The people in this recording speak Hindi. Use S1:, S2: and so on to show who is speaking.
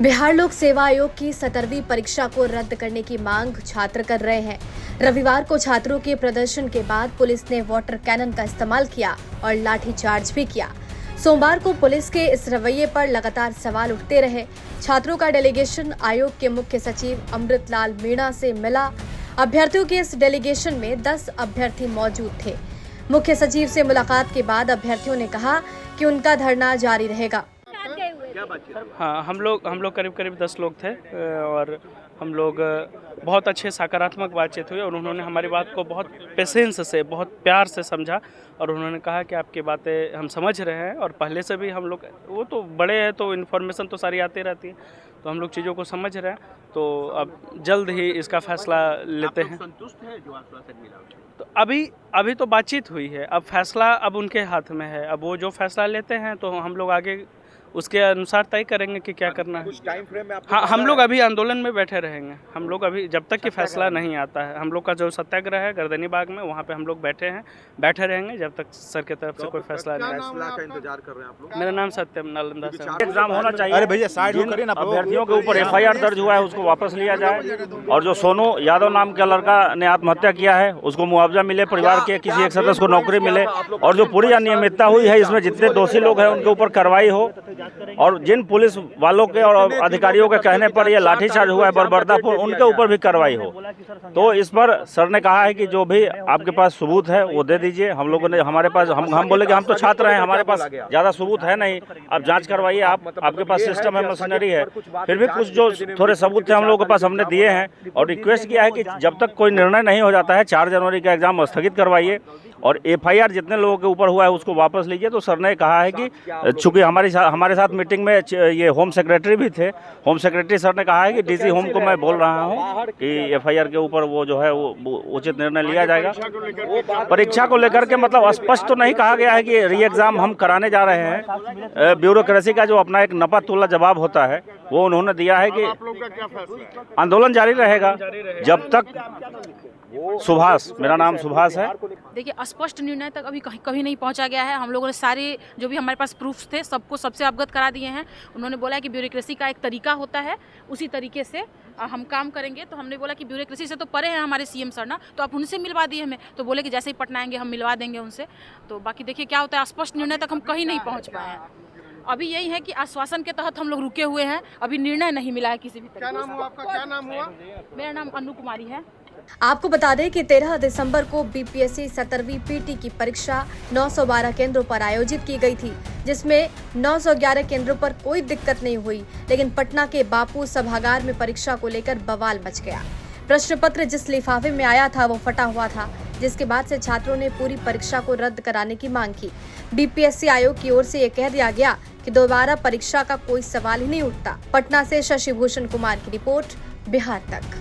S1: बिहार लोक सेवा आयोग की 17वीं परीक्षा को रद्द करने की मांग छात्र कर रहे हैं। रविवार को छात्रों के प्रदर्शन के बाद पुलिस ने वाटर कैनन का इस्तेमाल किया और लाठीचार्ज भी किया। सोमवार को पुलिस के इस रवैये पर लगातार सवाल उठते रहे। छात्रों का डेलीगेशन आयोग के मुख्य सचिव अमृतलाल मीणा से मिला। अभ्यर्थियों के इस डेलीगेशन में 10 अभ्यर्थी मौजूद थे। मुख्य सचिव से मुलाकात के बाद अभ्यर्थियों ने कहा कि उनका धरना जारी रहेगा।
S2: हाँ, हम लोग करीब 10 लोग थे और हम लोग बहुत अच्छे सकारात्मक बातचीत हुई और उन्होंने हमारी बात को बहुत पेशेंस से, बहुत प्यार से समझा और उन्होंने कहा कि आपकी बातें हम समझ रहे हैं और पहले से भी हम लोग, वो तो बड़े हैं तो इन्फॉर्मेशन तो सारी आती रहती है, तो हम लोग चीज़ों को समझ रहे हैं। तो अब जल्द ही इसका फैसला लेते हैं।
S3: संतुष्ट है जो आश्वासन मिला?
S2: तो अभी तो बातचीत हुई है, अब फैसला अब उनके हाथ में है। अब वो जो फैसला लेते हैं तो हम लोग आगे उसके अनुसार तय करेंगे कि क्या करना है।
S3: कुछ टाइम फ्रेम में आपको?
S2: हाँ, हम लोग अभी आंदोलन में बैठे रहेंगे। हम लोग अभी जब तक कि फैसला नहीं आता है, हम लोग का जो सत्याग्रह है गर्दनी बाग में, वहाँ पे हम लोग बैठे रहेंगे जब तक सर की तरफ से कोई फैसला नहीं आता।
S3: फैसला का इंतजार कर रहे हैं आप लोग?
S2: मेरा नाम सत्यम नालंदा से।
S4: एग्जाम होना चाहिए।
S3: अरे भैया साइड हो करिए ना।
S4: अभ्यर्थियों के ऊपर FIR दर्ज हुआ है उसको वापस लिया जाए और जो सोनू यादव नाम का लड़का ने आत्महत्या किया है उसको मुआवजा मिले, परिवार के किसी एक सदस्य को नौकरी मिले और जो पूरी अनियमितता हुई है इसमें जितने दोषी लोग हैं उनके ऊपर कार्रवाई हो और जिन पुलिस वालों के और अधिकारियों के कहने पर ये लाठीचार्ज हुआ है बर्बरतापूर्ण, उनके ऊपर भी कार्रवाई हो। तो इस पर सर ने कहा है कि जो भी आपके पास सबूत है वो दे दीजिए। हम लोगों ने हमारे पास हम बोले कि हम तो छात्र हैं, हमारे पास ज़्यादा सबूत है नहीं, आप जांच करवाइए, आपके पास सिस्टम है, मशीनरी है। फिर भी कुछ जो थोड़े सबूत थे हम लोगों के पास हमने दिए हैं और रिक्वेस्ट किया है कि जब तक कोई निर्णय नहीं हो जाता है 4 जनवरी का एग्जाम स्थगित करवाइए और FIR जितने लोगों के ऊपर हुआ है उसको वापस लीजिए। तो सर ने कहा है कि चूंकि हमारे साथ मीटिंग में ये होम सेक्रेटरी भी थे, होम सेक्रेटरी सर ने कहा है कि DC होम को मैं बोल रहा हूं कि FIR के ऊपर वो जो है वो उचित निर्णय लिया जाएगा। परीक्षा को लेकर के मतलब स्पष्ट तो नहीं कहा गया है कि री एग्जाम हम कराने जा रहे हैं। ब्यूरोक्रेसी का जो अपना एक नपा तुला जवाब होता है वो उन्होंने दिया है कि आंदोलन जारी रहेगा जब तक। सुभाष, मेरा नाम सुभाष है।
S5: देखिए, स्पष्ट निर्णय तक अभी कहीं नहीं पहुंचा गया है। हम लोगों ने सारे जो भी हमारे पास प्रूफ्स थे सबको सबसे अवगत करा दिए हैं। उन्होंने बोला है कि ब्यूरोक्रेसी का एक तरीका होता है, उसी तरीके से हम काम करेंगे। तो हमने बोला कि ब्यूरोक्रेसी से तो परे हैं हमारे CM सर ना, तो आप उनसे मिलवा दिए हमें। तो बोले कि जैसे ही पटना आएंगे हम मिलवा देंगे उनसे। तो बाकी देखिए क्या होता है, स्पष्ट निर्णय तक हम कहीं नहीं पहुँच पाए हैं। अभी यही है कि आश्वासन के तहत हम लोग रुके हुए हैं, अभी निर्णय नहीं मिला है किसी भी तरह।
S3: क्या नाम हुआ आपका? क्या नाम हुआ?
S5: मेरा नाम अनु कुमारी है।
S1: आपको बता दें कि 13 दिसंबर को BPSC 17वीं PT की परीक्षा 912 केंद्रों पर आयोजित की गई थी, जिसमें 911 केंद्रों पर कोई दिक्कत नहीं हुई, लेकिन पटना के बापू सभागार में परीक्षा को लेकर बवाल मच गया। प्रश्न पत्र जिस लिफाफे में आया था वो फटा हुआ था, जिसके बाद से छात्रों ने पूरी परीक्षा को रद्द कराने की मांग की। BPSC आयोग की ओर से ये कह दिया गया कि दोबारा परीक्षा का कोई सवाल ही नहीं उठता। पटना से शशि भूषण कुमार की रिपोर्ट, बिहार तक।